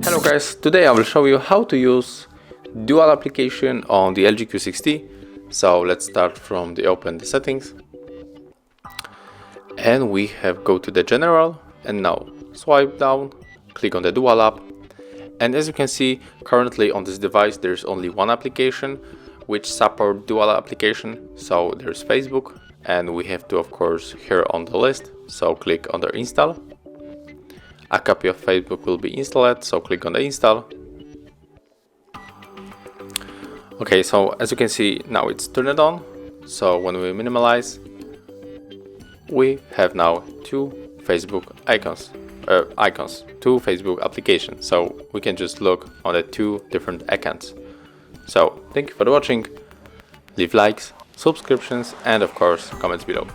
Hello guys, today I will show you how to use dual application on the LG Q60. So let's start from the open the settings. And we have go to the general and now swipe down, click on the dual app. And as you can see, currently on this device there's only one application which support dual application. So there's Facebook, and we have to of course here on the list. So click on the install. A copy of Facebook will be installed, so click on the install. Okay, so as you can see now it's turned on. So when we minimize, we have now two Facebook icons, two Facebook applications. So we can just look on the two different accounts. So thank you for watching. Leave likes, subscriptions, and of course comments below.